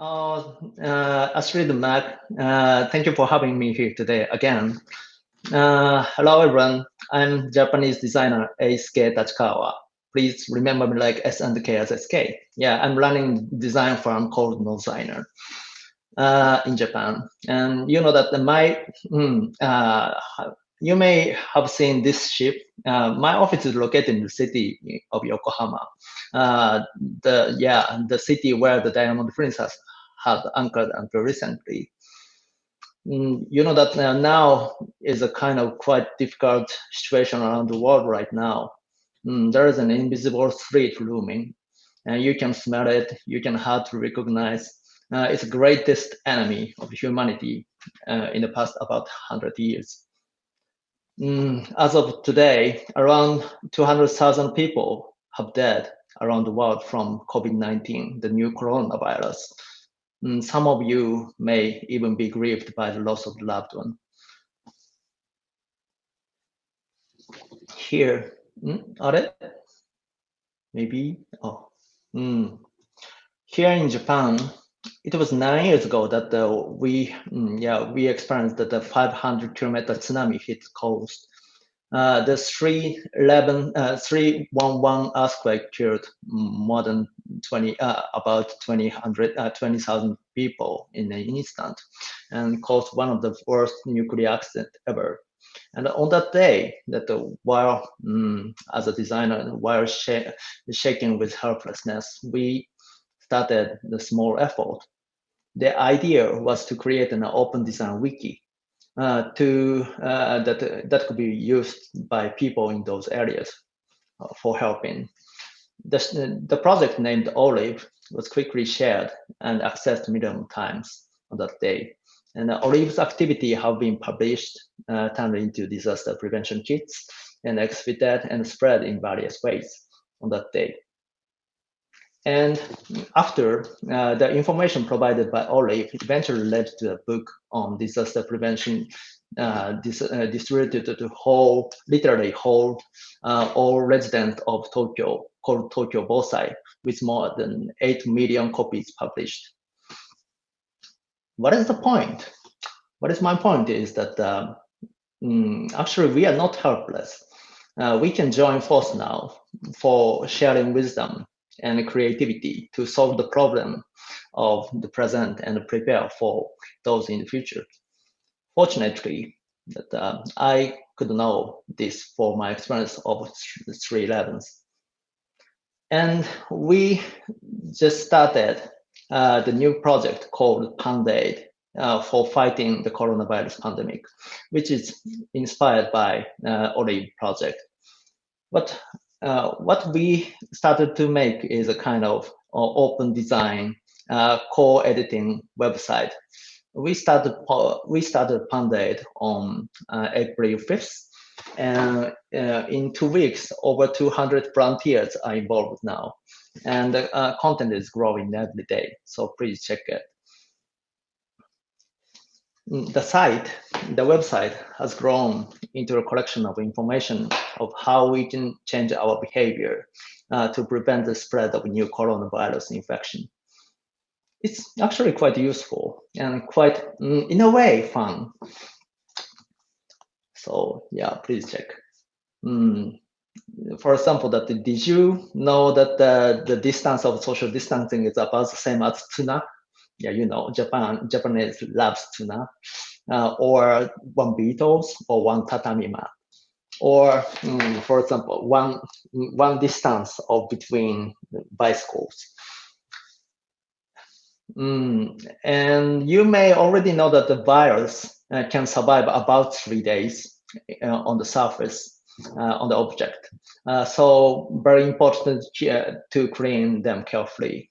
Astrid Mac, thank you for having me here today again. Hello everyone, I'm Japanese designer Eisuke Tachikawa. Please remember me like S and K as SK. Yeah, I'm running design firm called NOSIGNER in Japan. And you know that you may have seen this ship. My office is located in the city of Yokohama, the city where the Diamond Princess had anchored until recently. You know that now is a kind of quite difficult situation around the world right now. There is an invisible threat looming, and you can smell it, you can hard to recognize. It's the greatest enemy of humanity in the past about 100 years. As of today, around 200,000 people have died around the world from COVID-19, the new coronavirus. Some of you may even be grieved by the loss of a loved one. Here, are it? Maybe, Here in Japan, it was 9 years ago that we experienced that the 500-kilometer tsunami hit the coast. The 311 earthquake killed more than 20,000 people in an instant and caused one of the worst nuclear accidents ever. And on that day, while as a designer, while shaking with helplessness, we started the small effort. The idea was to create an open design wiki that could be used by people in those areas for helping. The project named Olive was quickly shared and accessed million times on that day. And Olive's activity have been published, turned into disaster prevention kits, and exhibited and spread in various ways on that day. And after the information provided by Olive eventually led to a book on disaster prevention distributed to literally all residents of Tokyo, called Tokyo Bousai, with more than 8 million copies published. What is the point? What is my point is that actually we are not helpless. We can join force now for sharing wisdom and creativity to solve the problem of the present and prepare for those in the future. Fortunately, that I could know this for my experience of 311s. And we just started the new project called PANDAID for fighting the coronavirus pandemic, which is inspired by Olive project. But what we started to make is a kind of open design, co-editing website. We started Pandaid on April 5th, and in 2 weeks, over 200 volunteers are involved now, and the content is growing every day. So please check it. The website has grown into a collection of information of how we can change our behavior to prevent the spread of new coronavirus infection. It's actually quite useful and quite, in a way, fun. So yeah, please check. For example, did you know that the distance of social distancing is about the same as tuna? Yeah, you know, Japanese loves tuna, or one Beatles or one tatami mat, or for example, one distance of between bicycles. And you may already know that the virus can survive about 3 days on the surface, on the object. So very important to clean them carefully.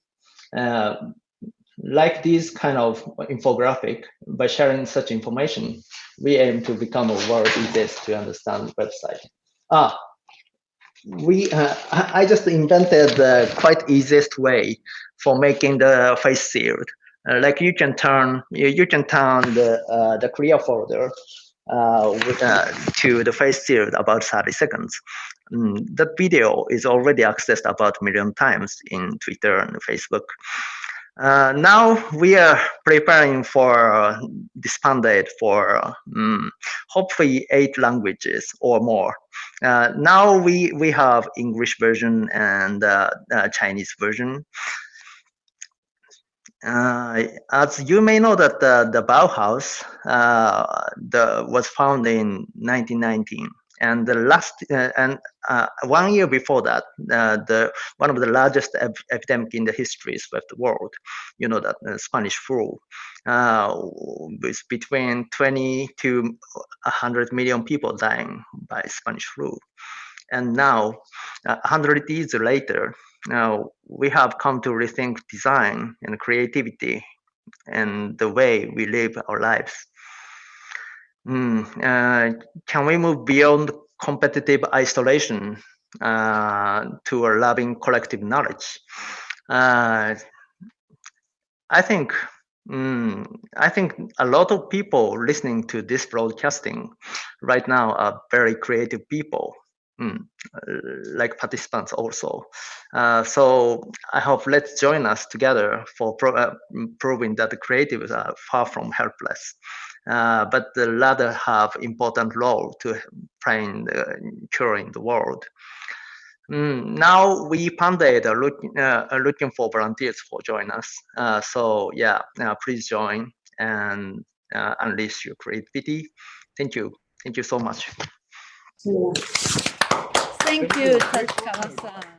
Like this kind of infographic, by sharing such information, we aim to become a world easiest to understand website. I just invented the quite easiest way for making the face sealed. Like you can turn the clear folder to the face sealed about 30 seconds. That video is already accessed about 1 million times in Twitter and Facebook. Now we are preparing for this Pandaid for hopefully 8 languages or more. Now we have English version and Chinese version. As you may know that the Bauhaus was founded in 1919. And the last 1 year before that, one of the largest epidemic in the histories of the world, you know, that Spanish flu, with between 20 to 100 million people dying by Spanish flu. And now, 100 years later, we have come to rethink design and creativity and the way we live our lives. Can we move beyond competitive isolation to a loving collective knowledge? I think a lot of people listening to this broadcasting right now are very creative people, like participants also. So I hope let's join us together for proving that the creatives are far from helpless. But the latter have important role to play in curing the world. Now we Pandaid are looking for volunteers for join us. So yeah, please join and unleash your creativity. Thank you. Thank you so much. Thank you, Tachikawa-san.